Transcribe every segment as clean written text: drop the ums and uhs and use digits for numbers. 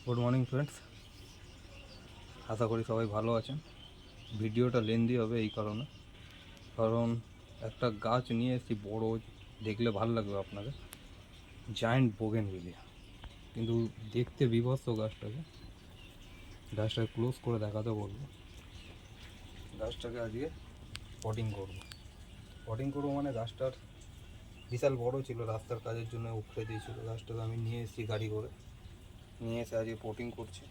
Good morning friends, আশা করি সবাই ভালো আছেন। ভিডিওটা লেন্দি হবে এই কারণ একটা গাছ নিয়ে এসেছি বড়, দেখলে ভালো লাগবে আপনাদের। জায়ান্ট বোগেনভিলিয়া, কিন্তু দেখতে বিভৎস গাছটাকে ক্লোজ করে দেখাতে বলবো। গাছটাকে আজকে পটিং করবো মানে গাছটার বিশাল বড় ছিল, রাস্তার কাজের জন্য উখড়ে দিয়েছিল। গাছটাকে আমি নিয়ে এসেছি গাড়ি করে, নিয়ে এসে আজকে পটিং করছি।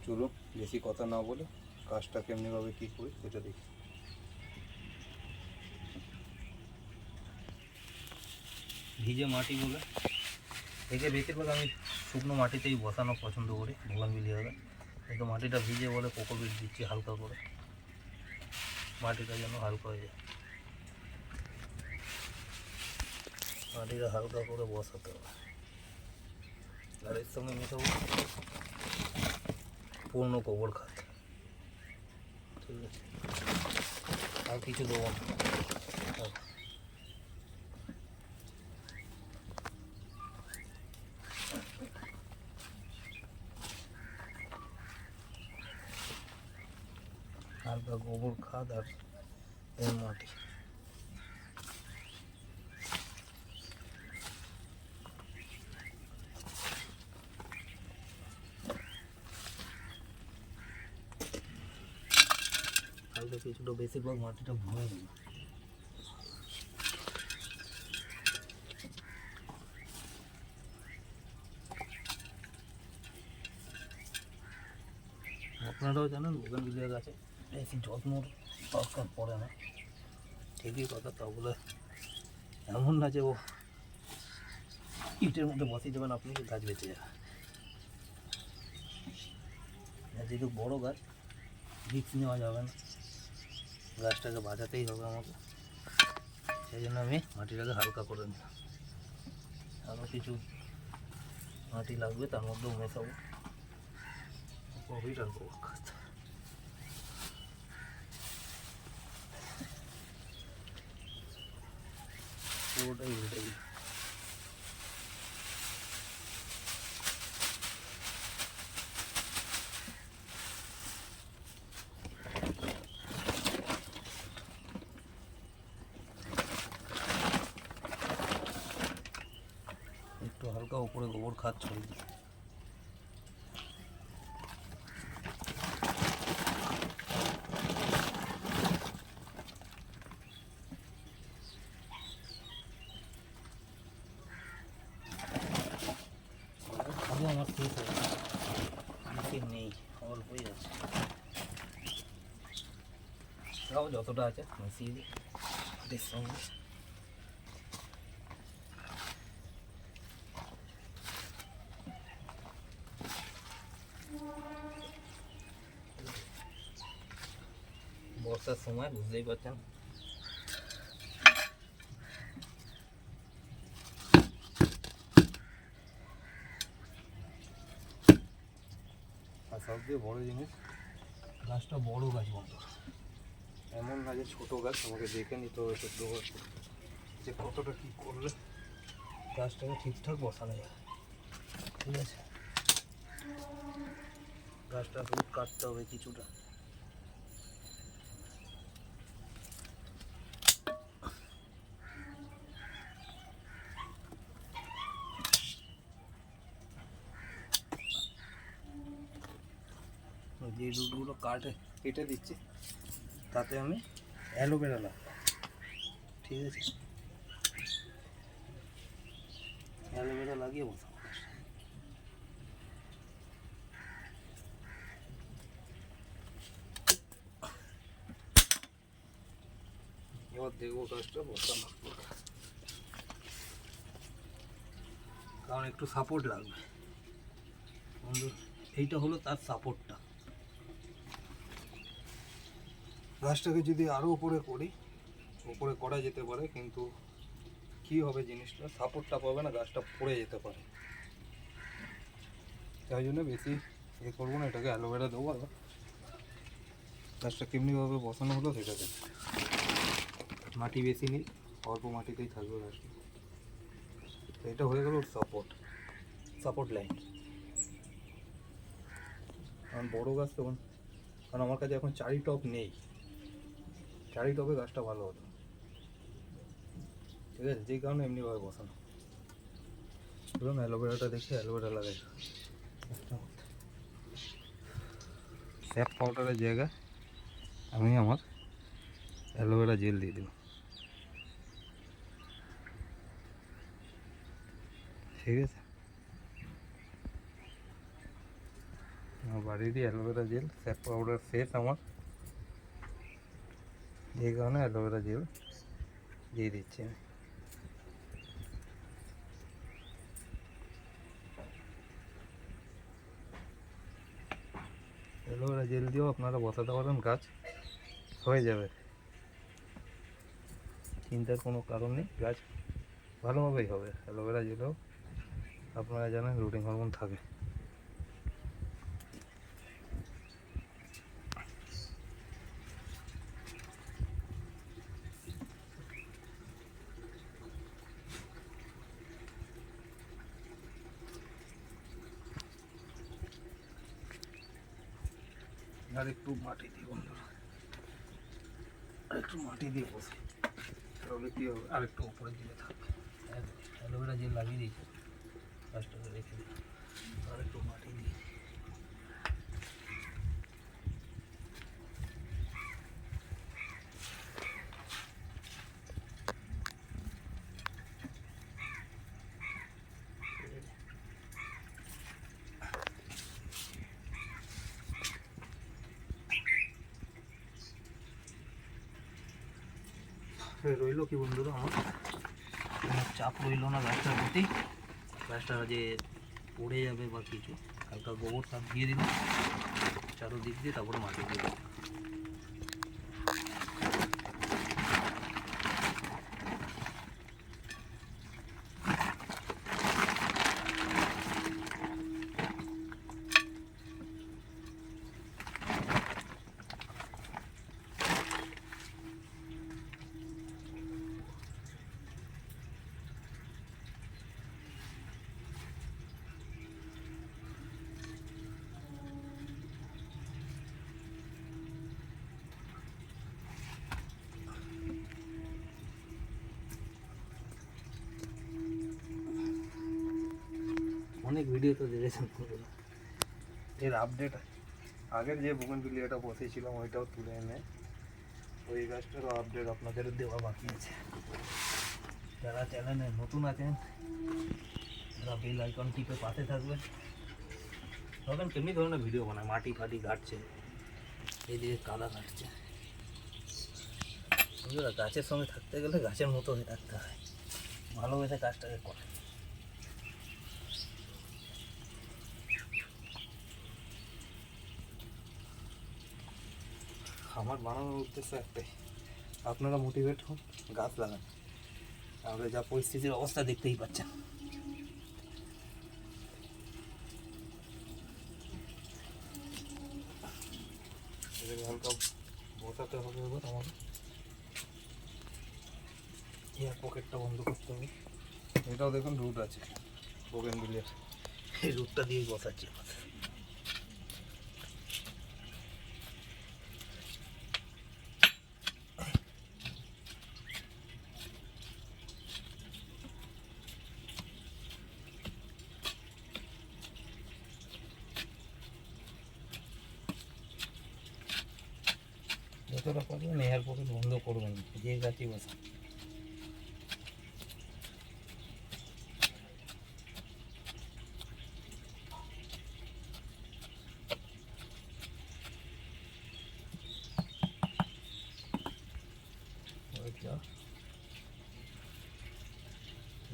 চলুন বেশি কথা না বলে কাজটা কেমনিভাবে কী করি সেটা দেখি। ভিজে মাটিগুলো থেকে বেশিরভাগ আমি শুকনো মাটিতেই বসানো পছন্দ করি বোগানভিলিয়াকে, কিন্তু মাটিটা ভিজে বলে কোকোপিট দিচ্ছি হালকা করে, মাটিটা যেন হালকা হয়ে যায়। মাটিটা হালকা করে বসাতে হবে, আর এর সঙ্গে মেশাবো পূর্ণ গোবর খাত। ঠিক আছে, আর কিছু দেবো না। হালকা গোবর খাদ আর এই মাটি। হালকা কিছুটা বেশিরভাগ মাটিটা ভরে দেবো। আপনারাও জানেন বোগানভিলিয়া গাছে বেশি যত্নর দরকার পড়ে না, ঠিকই কথা। তা বলে এমন না যে ও ইটের মধ্যে বসিয়ে দেবেন আপনি গাছ বেঁচে যাবে। যেহেতু বড় গাছ, রিস্ক নেওয়া যাবে না, গাছটাকে বাঁচাতেই হবে আমাকে। সেই জন্য আমি মাটিটাকে হালকা করে নিই। আরও কিছু মাটি লাগবে, তার মধ্যেও মেশাবো কোকোপিট আর গোবর খাত। পুরোটাই উল্টে একটু হালকা উপরে গোবর খাত ছড়িয়ে দিই। খাবো আমার শেষ হয়ে গেছে, বেশি নেই, অল্পই আছে। তাও যতটা আছে মিশিয়ে দিই এর সঙ্গে। বর্ষার সময় বুঝতেই পারছেন আর সবচেয়ে বড় জিনিস, গাছটা বড় গাছ বন্ধ, এমন না যে ছোটো গাছ। আমাকে দেখে নিতে হবে সদ্য গাছ যে কতটা কী করলে গাছটাকে ঠিকঠাক বসানো যায়। ঠিক আছে, গাছটা রুট কাটতে হবে কিছুটা। যে রুটগুলো কেটে দিচ্ছি তাতে আমি অ্যালোভেরা লাগাবো। ঠিক আছে, অ্যালোভেরা লাগিয়ে বসাবো। এবার দেখবো গাছটা বসানো, কারণ একটু সাপোর্ট লাগবে বন্ধু। এইটা হলো তার সাপোর্টটা। গাছটাকে যদি আরও উপরে করা যেতে পারে, কিন্তু কি হবে জিনিসটা, সাপোর্টটা পাবে না, গাছটা পড়ে যেতে পারে। তাই জন্য বেশি করবো না, এটাকে অ্যালোভেরা দেবো। আর গাছটা কেমনিভাবে বসানো হলো সেটা দেখ। মাটি বেশি নেই, অল্প মাটিতেই থাকবে গাছটা। এটা হয়ে গেল সাপোর্ট লাইন। কারণ বড় গাছ তখন, কারণ আমার কাছে এখন চারি টব নেই, চারি টবে গাছটা ভালো হতো, ঠিক আছে, যেই কারণে এমনিভাবে বসানো। ধরুন অ্যালোভেরাটা দেখি, অ্যালোভেরা লাগাই স্যাপ পাউডারের জায়গায় আমি আমার অ্যালোভেরা জেল দিয়ে দেব, ঠিক আছে। আমার বাড়িরই অ্যালোভেরা জেল, স্যাপ পাউডার শেষ আমার, এই কারণে অ্যালোভেরা জেল দিয়ে দিচ্ছি আমি। অ্যালোভেরা জেল দিয়েও আপনারা বসাতে পারেন, গাছ হয়ে যাবে, চিন্তার কোনো কারণ নেই, গাছ ভালোভাবেই হবে। অ্যালোভেরা জেলেও আপনারা জানেন রুটিং হরমোন থাকে। আর একটু মাটি দিয়ে বন্ধুরা, আর একটু মাটি দিয়ে বসে, তাহলে কী হবে, আর একটু উপরে দিলে থাকবে। অ্যালোভেরা জেল লাগিয়ে দিয়েছে, গাছটাকে রেখে দিই, আর একটু মাটি দিয়ে রইল কি বন্ধুরা, আমার কোনো চাপ রইল না গাছটার প্রতি, গাছটা যে পড়ে যাবে বা কিছু, হালকা গোবর সার দিয়ে দিলাম চারোদিক দিয়ে, তারপরে মাটি দিয়ে দিলাম। অনেক ভিডিও তো দেখেছেন, এর আপডেট, আগের যে বুগেনভিলিয়াটা বসেছিলাম ওইটাও তুলে এনে ওই গাছটারও আপডেট আপনাদের দেওয়া বাকি আছে। যারা চ্যানেলে নতুন আছেন তারা বেল আইকন টিপে পাশে থাকবেন। তখন কেমনি ধরনের ভিডিও বানায়, মাটি ফাটি ঘাটছে, এইদিকে কাদা ঘাটছে, বুঝলে, গাছের সঙ্গে থাকতে গেলে গাছের মতো হয়ে থাকতে হয়, ভালোবেসে কাজটাকে করে। আমার বানানোর উদ্দেশ্য একটাই, আপনারা মোটিভেট হন, গাছ লাগান, তাহলে যা পরিস্থিতির অবস্থা দেখতেই পাচ্ছেন। এটাকে হালকা বসাতে হবে, এবার আমাদের এয়ার পকেটটা বন্ধ করতে হবে। এটাও দেখুন রুট আছে বোগেনভিলিয়ার, এই রুটটা দিয়েই বসাচ্ছি আমাদের। যতটা পারবেন এয়ার পকেট বন্ধ করবেন, যে গাছই বসা।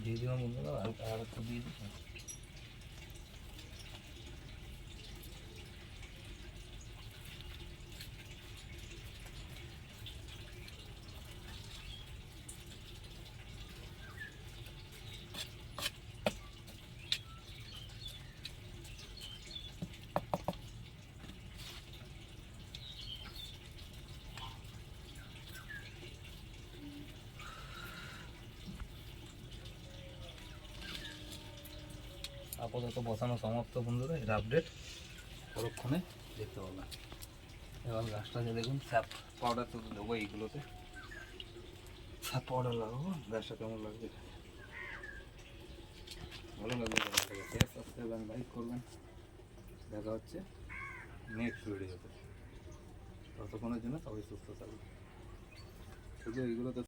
দিয়ে দিলাম বন্ধুরা, হালকা আর একটু দিয়ে দিলাম। আপাতত বসানো সমাপ্ত বন্ধুরা, এর আপডেট পরক্ষণে দেখতে পাবেন। এবার গাছটাকে দেখুন স্যাপ পাউডার তো দেবো এইগুলোতে, স্যাপ পাউডার লাগাবো। গাছটা কেমন লাগবে ভালো লাগবে, শেয়ার সাবস্ক্রাইব অ্যান্ড লাইক করবেন। দেখা হচ্ছে নেক্সট ভিডিওতে, ততক্ষণের জন্য সবাই সুস্থ থাকবে। শুধু এইগুলো তো